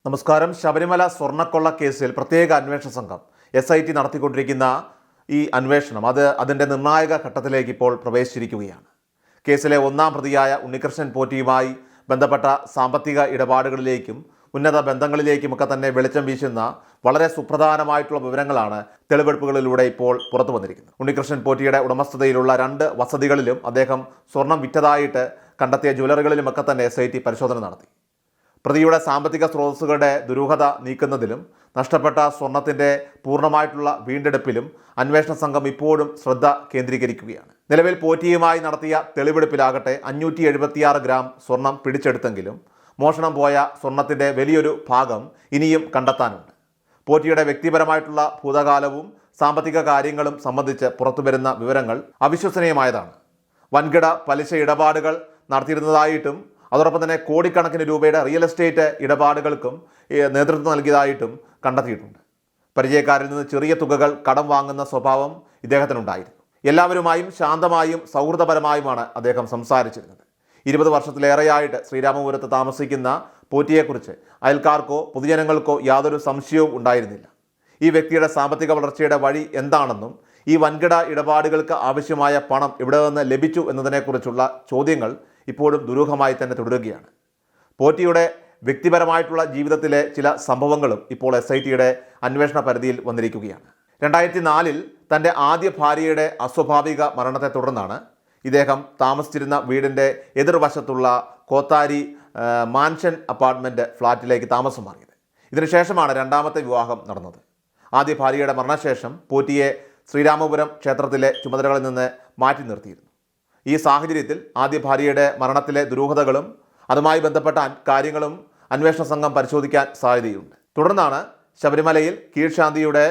നമസ്കാരം. ശബരിമല സ്വർണ്ണക്കൊള്ള കേസിൽ പ്രത്യേക അന്വേഷണ സംഘം SIT നടത്തിക്കൊണ്ടിരിക്കുന്ന ഈ അന്വേഷണം അതിൻ്റെ നിർണായക ഘട്ടത്തിലേക്ക് ഇപ്പോൾ പ്രവേശിച്ചിരിക്കുകയാണ്. കേസിലെ ഒന്നാം പ്രതിയായ ഉണ്ണികൃഷ്ണൻ പോറ്റിയുമായി ബന്ധപ്പെട്ട സാമ്പത്തിക ഇടപാടുകളിലേക്കും ഉന്നത ബന്ധങ്ങളിലേക്കുമൊക്കെ തന്നെ വെളിച്ചം വീശുന്ന വളരെ സുപ്രധാനമായിട്ടുള്ള വിവരങ്ങളാണ് തെളിവെടുപ്പുകളിലൂടെ ഇപ്പോൾ പുറത്തു വന്നിരിക്കുന്നത്. ഉണ്ണികൃഷ്ണൻ പോറ്റിയുടെ ഉടമസ്ഥതയിലുള്ള 2 വസതികളിലും അദ്ദേഹം സ്വർണം വിറ്റതായിട്ട് കണ്ടെത്തിയ ജ്വല്ലറികളിലുമൊക്കെ തന്നെ SIT പരിശോധന നടത്തി. പ്രതിയുടെ സാമ്പത്തിക സ്രോതസ്സുകളുടെ ദുരൂഹത നീക്കുന്നതിലും നഷ്ടപ്പെട്ട സ്വർണത്തിൻ്റെ പൂർണ്ണമായിട്ടുള്ള വീണ്ടെടുപ്പിലും അന്വേഷണ സംഘം ഇപ്പോഴും ശ്രദ്ധ കേന്ദ്രീകരിക്കുകയാണ്. നിലവിൽ പോറ്റിയുമായി നടത്തിയ തെളിവെടുപ്പിലാകട്ടെ 576 ഗ്രാം സ്വർണം പിടിച്ചെടുത്തെങ്കിലും മോഷണം പോയ സ്വർണത്തിൻ്റെ വലിയൊരു ഭാഗം ഇനിയും കണ്ടെത്താനുണ്ട്. പോറ്റിയുടെ വ്യക്തിപരമായിട്ടുള്ള ഭൂതകാലവും സാമ്പത്തിക കാര്യങ്ങളും സംബന്ധിച്ച് പുറത്തുവരുന്ന വിവരങ്ങൾ അവിശ്വസനീയമായതാണ്. വൻകിട പലിശ ഇടപാടുകൾ നടത്തിയിരുന്നതായിട്ടും അതോടൊപ്പം തന്നെ കോടിക്കണക്കിന് രൂപയുടെ റിയൽ എസ്റ്റേറ്റ് ഇടപാടുകൾക്കും നേതൃത്വം നൽകിയതായിട്ടും കണ്ടെത്തിയിട്ടുണ്ട്. പരിചയക്കാരിൽ നിന്ന് ചെറിയ തുകകൾ കടം വാങ്ങുന്ന സ്വഭാവം ഇദ്ദേഹത്തിനുണ്ടായിരുന്നു. എല്ലാവരുമായും ശാന്തമായും സൗഹൃദപരമായുമാണ് അദ്ദേഹം സംസാരിച്ചിരുന്നത്. 20 വർഷത്തിലേറെയായിട്ട് ശ്രീരാമപുരത്ത് താമസിക്കുന്ന പോറ്റിയെക്കുറിച്ച് അയൽക്കാർക്കോ പൊതുജനങ്ങൾക്കോ യാതൊരു സംശയവും ഉണ്ടായിരുന്നില്ല. ഈ വ്യക്തിയുടെ സാമ്പത്തിക വളർച്ചയുടെ വഴി എന്താണെന്നും ഈ വൻകിട ഇടപാടുകൾക്ക് ആവശ്യമായ പണം എവിടെ നിന്ന് ലഭിച്ചു എന്നതിനെക്കുറിച്ചുള്ള ചോദ്യങ്ങൾ ഇപ്പോഴും ദുരൂഹമായി തന്നെ തുടരുകയാണ്. പോറ്റിയുടെ വ്യക്തിപരമായിട്ടുള്ള ജീവിതത്തിലെ ചില സംഭവങ്ങളും ഇപ്പോൾ SITയുടെ അന്വേഷണ പരിധിയിൽ വന്നിരിക്കുകയാണ്. 2004 തൻ്റെ ആദ്യ ഭാര്യയുടെ അസ്വാഭാവിക മരണത്തെ തുടർന്നാണ് ഇദ്ദേഹം താമസിച്ചിരുന്ന വീടിൻ്റെ എതിർവശത്തുള്ള കോത്താരി മാൻഷൻ അപ്പാർട്ട്മെൻറ്റ് ഫ്ലാറ്റിലേക്ക് താമസം മാറിയത്. ഇതിനുശേഷമാണ് രണ്ടാമത്തെ വിവാഹം നടന്നത്. ആദ്യ ഭാര്യയുടെ മരണശേഷം പോറ്റിയെ ശ്രീരാമപുരം ക്ഷേത്രത്തിലെ ചുമതലകളിൽ നിന്ന് മാറ്റി നിർത്തിയിരുന്നു. ഈ സാഹചര്യത്തിൽ ആദ്യ ഭാര്യയുടെ മരണത്തിലെ ദുരൂഹതകളും അതുമായി ബന്ധപ്പെട്ട കാര്യങ്ങളും അന്വേഷണ സംഘം പരിശോധിക്കാൻ സാധ്യതയുണ്ട്. തുടർന്നാണ് ശബരിമലയിൽ കീഴ്ശാന്തിയുടെ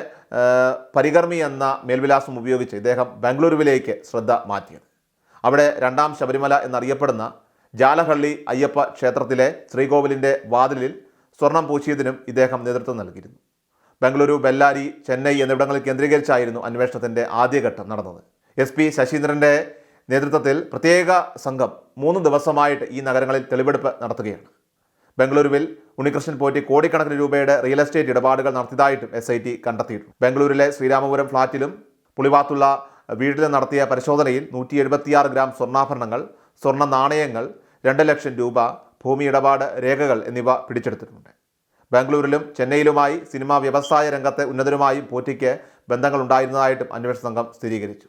പരികർമ്മി എന്ന മേൽവിലാസം ഉപയോഗിച്ച് ഇദ്ദേഹം ബംഗളൂരുവിലേക്ക് ശ്രദ്ധ മാറ്റിയത്. അവിടെ 2ാം ശബരിമല എന്നറിയപ്പെടുന്ന ജാലഹള്ളി അയ്യപ്പ ക്ഷേത്രത്തിലെ ശ്രീകോവിലിൻ്റെ വാതിലിൽ സ്വർണം പൂശിയതിനും ഇദ്ദേഹം നേതൃത്വം നൽകിയിരുന്നു. ബംഗളൂരു, ബെല്ലാരി, ചെന്നൈ എന്നിവിടങ്ങളിൽ കേന്ദ്രീകരിച്ചായിരുന്നു അന്വേഷണത്തിൻ്റെ ആദ്യഘട്ടം നടന്നത്. SP ശശീന്ദ്രൻ്റെ നേതൃത്വത്തിൽ പ്രത്യേക സംഘം 3 ദിവസമായിട്ട് ഈ നഗരങ്ങളിൽ തെളിവെടുപ്പ് നടത്തുകയാണ്. ബംഗളൂരുവിൽ ഉണ്ണികൃഷ്ണൻ പോറ്റി കോടിക്കണക്കിന് രൂപയുടെ റിയൽ എസ്റ്റേറ്റ് ഇടപാടുകൾ നടത്തിയതായിട്ടും SIT കണ്ടെത്തിയിട്ടുണ്ട്. ബംഗളൂരിലെ ശ്രീരാമപുരം ഫ്ളാറ്റിലും പുളിവാത്തുള്ള വീട്ടിലും നടത്തിയ പരിശോധനയിൽ 176 ഗ്രാം സ്വർണ്ണാഭരണങ്ങൾ, സ്വർണ്ണ നാണയങ്ങൾ, 2 ലക്ഷം രൂപ, ഭൂമി ഇടപാട് രേഖകൾ എന്നിവ പിടിച്ചെടുത്തിട്ടുണ്ട്. ബാംഗ്ലൂരിലും ചെന്നൈയിലുമായി സിനിമാ വ്യവസായ രംഗത്തെ ഉന്നതരുമായും പോറ്റിക്ക് ബന്ധങ്ങളുണ്ടായിരുന്നതായിട്ടും അന്വേഷണ സംഘം സ്ഥിരീകരിച്ചു.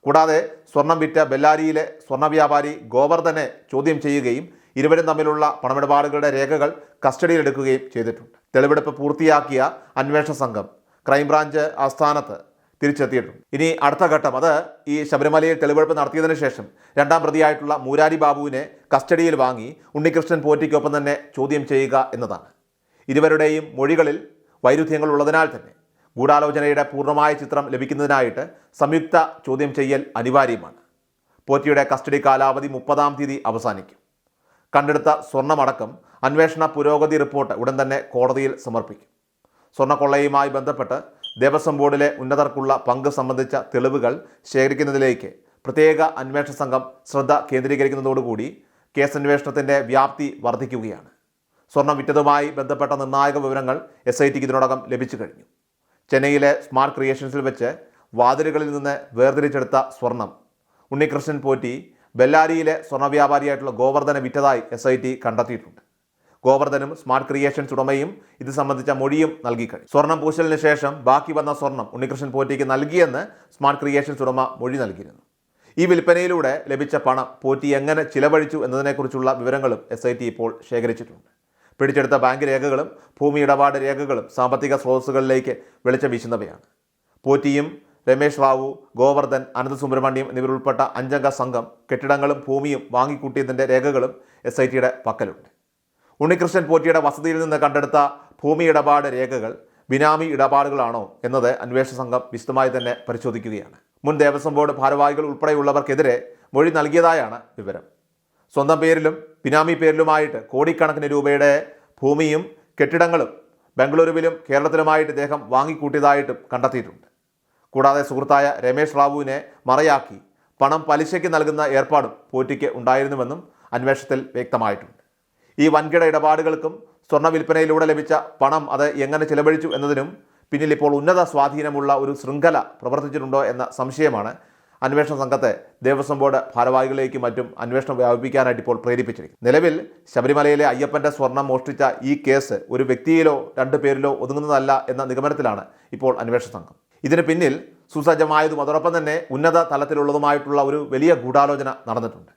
കൂടാതെ സ്വർണം വിറ്റ ബെല്ലാരിയിലെ സ്വർണ്ണ വ്യാപാരി ഗോവർദ്ധനെ ചോദ്യം ചെയ്യുകയും ഇരുവരും തമ്മിലുള്ള പണമിടപാടുകളുടെ രേഖകൾ കസ്റ്റഡിയിലെടുക്കുകയും ചെയ്തിട്ടുണ്ട്. തെളിവെടുപ്പ് പൂർത്തിയാക്കിയ അന്വേഷണ സംഘം ക്രൈംബ്രാഞ്ച് ആസ്ഥാനത്ത് തിരിച്ചെത്തിയിട്ടുണ്ട്. ഇനി അടുത്ത ഘട്ടം ഈ ശബരിമലയിൽ തെളിവെടുപ്പ് നടത്തിയതിനു ശേഷം 2ാം പ്രതിയായിട്ടുള്ള മൂരാരി ബാബുവിനെ കസ്റ്റഡിയിൽ വാങ്ങി ഉണ്ണികൃഷ്ണൻ പോറ്റിക്കൊപ്പം തന്നെ ചോദ്യം ചെയ്യുക എന്നതാണ്. ഇരുവരുടെയും മൊഴികളിൽ വൈരുദ്ധ്യങ്ങൾ ഉള്ളതിനാൽ തന്നെ ഗൂഢാലോചനയുടെ പൂർണ്ണമായ ചിത്രം ലഭിക്കുന്നതിനായിട്ട് സംയുക്ത ചോദ്യം ചെയ്യൽ അനിവാര്യമാണ്. പോറ്റിയുടെ കസ്റ്റഡി കാലാവധി 30-ാം തീയതി അവസാനിക്കും. കണ്ടെടുത്ത സ്വർണ്ണമടക്കം അന്വേഷണ പുരോഗതി റിപ്പോർട്ട് ഉടൻ തന്നെ കോടതിയിൽ സമർപ്പിക്കും. സ്വർണ്ണക്കൊള്ളയുമായി ബന്ധപ്പെട്ട് ദേവസ്വം ബോർഡിലെ ഉന്നതർക്കുള്ള പങ്ക് സംബന്ധിച്ച തെളിവുകൾ ശേഖരിക്കുന്നതിലേക്ക് പ്രത്യേക അന്വേഷണ സംഘം ശ്രദ്ധ കേന്ദ്രീകരിക്കുന്നതോടുകൂടി കേസന്വേഷണത്തിൻ്റെ വ്യാപ്തി വർദ്ധിക്കുകയാണ്. സ്വർണം വിറ്റതുമായി ബന്ധപ്പെട്ട നിർണായക വിവരങ്ങൾ SITക്ക് ഇതിനോടകം ലഭിച്ചു കഴിഞ്ഞു. ചെന്നൈയിലെ സ്മാർട്ട് ക്രിയേഷൻസിൽ വെച്ച് വാതിലുകളിൽ നിന്ന് വേർതിരിച്ചെടുത്ത സ്വർണം ഉണ്ണികൃഷ്ണൻ പോറ്റി ബെല്ലാരിയിലെ സ്വർണ്ണ വ്യാപാരിയായിട്ടുള്ള ഗോവർദ്ധനെ വിറ്റതായി SIT കണ്ടെത്തിയിട്ടുണ്ട്. ഗോവർദ്ധനും സ്മാർട്ട് ക്രിയേഷൻസ് ഉടമയും ഇത് സംബന്ധിച്ച മൊഴിയും നൽകിക്കഴിഞ്ഞു. സ്വർണം പൂശലിന് ശേഷം ബാക്കി വന്ന സ്വർണം ഉണ്ണികൃഷ്ണൻ പോറ്റിക്ക് നൽകിയെന്ന് സ്മാർട്ട് ക്രിയേഷൻസ് ഉടമ മൊഴി നൽകിയിരുന്നു. ഈ വിൽപ്പനയിലൂടെ ലഭിച്ച പണം പോറ്റി എങ്ങനെ ചിലവഴിച്ചു എന്നതിനെക്കുറിച്ചുള്ള വിവരങ്ങളും SIT ഇപ്പോൾ ശേഖരിച്ചിട്ടുണ്ട്. പിടിച്ചെടുത്ത ബാങ്ക് രേഖകളും ഭൂമി ഇടപാട് രേഖകളും സാമ്പത്തിക സ്രോതസ്സുകളിലേക്ക് വെളിച്ചം വീശുന്നവയാണ്. പോറ്റിയും രമേഷ് റാവു, ഗോവർദ്ധൻ, അനന്തസുബ്രഹ്മണ്യം എന്നിവരുൾപ്പെട്ട 5-അംഗ സംഘം കെട്ടിടങ്ങളും ഭൂമിയും വാങ്ങിക്കൂട്ടിയതിൻ്റെ രേഖകളും SITയുടെ പക്കലുണ്ട്. ഉണ്ണികൃഷ്ണൻ പോറ്റിയുടെ വസതിയിൽ നിന്ന് കണ്ടെടുത്ത ഭൂമി ഇടപാട് രേഖകൾ ബിനാമി ഇടപാടുകളാണോ എന്നത് അന്വേഷണ സംഘം വിശദമായി തന്നെ പരിശോധിക്കുകയാണ്. മുൻ ദേവസ്വം ബോർഡ് ഭാരവാഹികൾ ഉൾപ്പെടെയുള്ളവർക്കെതിരെ മൊഴി നൽകിയതായാണ് വിവരം. സ്വന്തം പേരിലും ബിനാമി പേരിലുമായിട്ട് കോടിക്കണക്കിന് രൂപയുടെ ഭൂമിയും കെട്ടിടങ്ങളും ബംഗളൂരുവിലും കേരളത്തിലുമായിട്ട് ഇദ്ദേഹം വാങ്ങിക്കൂട്ടിയതായിട്ടും കണ്ടെത്തിയിട്ടുണ്ട്. കൂടാതെ സുഹൃത്തായ രമേഷ് റാവുവിനെ മറയാക്കി പണം പലിശയ്ക്ക് നൽകുന്ന ഏർപ്പാടും പോറ്റിക്ക് ഉണ്ടായിരുന്നുവെന്നും അന്വേഷണത്തിൽ വ്യക്തമായിട്ടുണ്ട്. ഈ വൻകിട ഇടപാടുകൾക്കും സ്വർണ്ണ വിൽപ്പനയിലൂടെ ലഭിച്ച പണം അത് എങ്ങനെ ചിലവഴിച്ചു എന്നതിനും പിന്നിൽ ഇപ്പോൾ ഉന്നത സ്വാധീനമുള്ള ഒരു ശൃംഖല പ്രവർത്തിച്ചിട്ടുണ്ടോ എന്ന സംശയമാണ് അന്വേഷണ സംഘത്തെ ദേവസ്വം ബോർഡ് ഭാരവാഹികളിലേക്കും മറ്റും അന്വേഷണം വ്യാപിപ്പിക്കാനായിട്ട് ഇപ്പോൾ പ്രേരിപ്പിച്ചിരിക്കുന്നത്. നിലവിൽ ശബരിമലയിലെ അയ്യപ്പൻ്റെ സ്വർണം മോഷ്ടിച്ച ഈ കേസ് ഒരു വ്യക്തിയിലോ 2 പേരിലോ ഒതുങ്ങുന്നതല്ല എന്ന നിഗമനത്തിലാണ് ഇപ്പോൾ അന്വേഷണ സംഘം. ഇതിന് പിന്നിൽ സുസജ്ജമായതും അതോടൊപ്പം തന്നെ ഉന്നത തലത്തിലുള്ളതുമായിട്ടുള്ള ഒരു വലിയ ഗൂഢാലോചന നടന്നിട്ടുണ്ട്.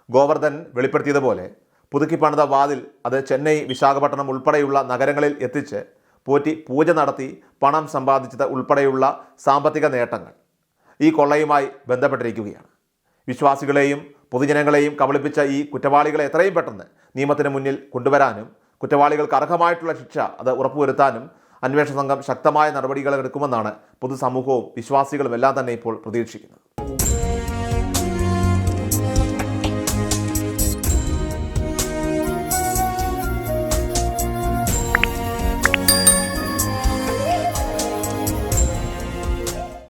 ഗോവർദ്ധൻ വെളിപ്പെടുത്തിയതുപോലെ പുതുക്കിപ്പണിത വാതിൽ അത് ചെന്നൈ, വിശാഖപട്ടണം ഉൾപ്പെടെയുള്ള നഗരങ്ങളിൽ എത്തിച്ച് പോറ്റി പൂജ നടത്തി പണം സമ്പാദിച്ചത് ഉൾപ്പെടെയുള്ള സാമ്പത്തിക നേട്ടങ്ങൾ ഈ കൊള്ളയുമായി ബന്ധപ്പെട്ടിരിക്കുകയാണ്. വിശ്വാസികളെയും പൊതുജനങ്ങളെയും കബളിപ്പിച്ച ഈ കുറ്റവാളികളെ എത്രയും പെട്ടെന്ന് നിയമത്തിന് മുന്നിൽ കൊണ്ടുവരാനും കുറ്റവാളികൾക്ക് അർഹമായിട്ടുള്ള ശിക്ഷ അത് ഉറപ്പുവരുത്താനും അന്വേഷണ സംഘം ശക്തമായ നടപടികൾ എടുക്കുമെന്നാണ് പൊതുസമൂഹവും വിശ്വാസികളും എല്ലാം തന്നെ ഇപ്പോൾ പ്രതീക്ഷിക്കുന്നത്.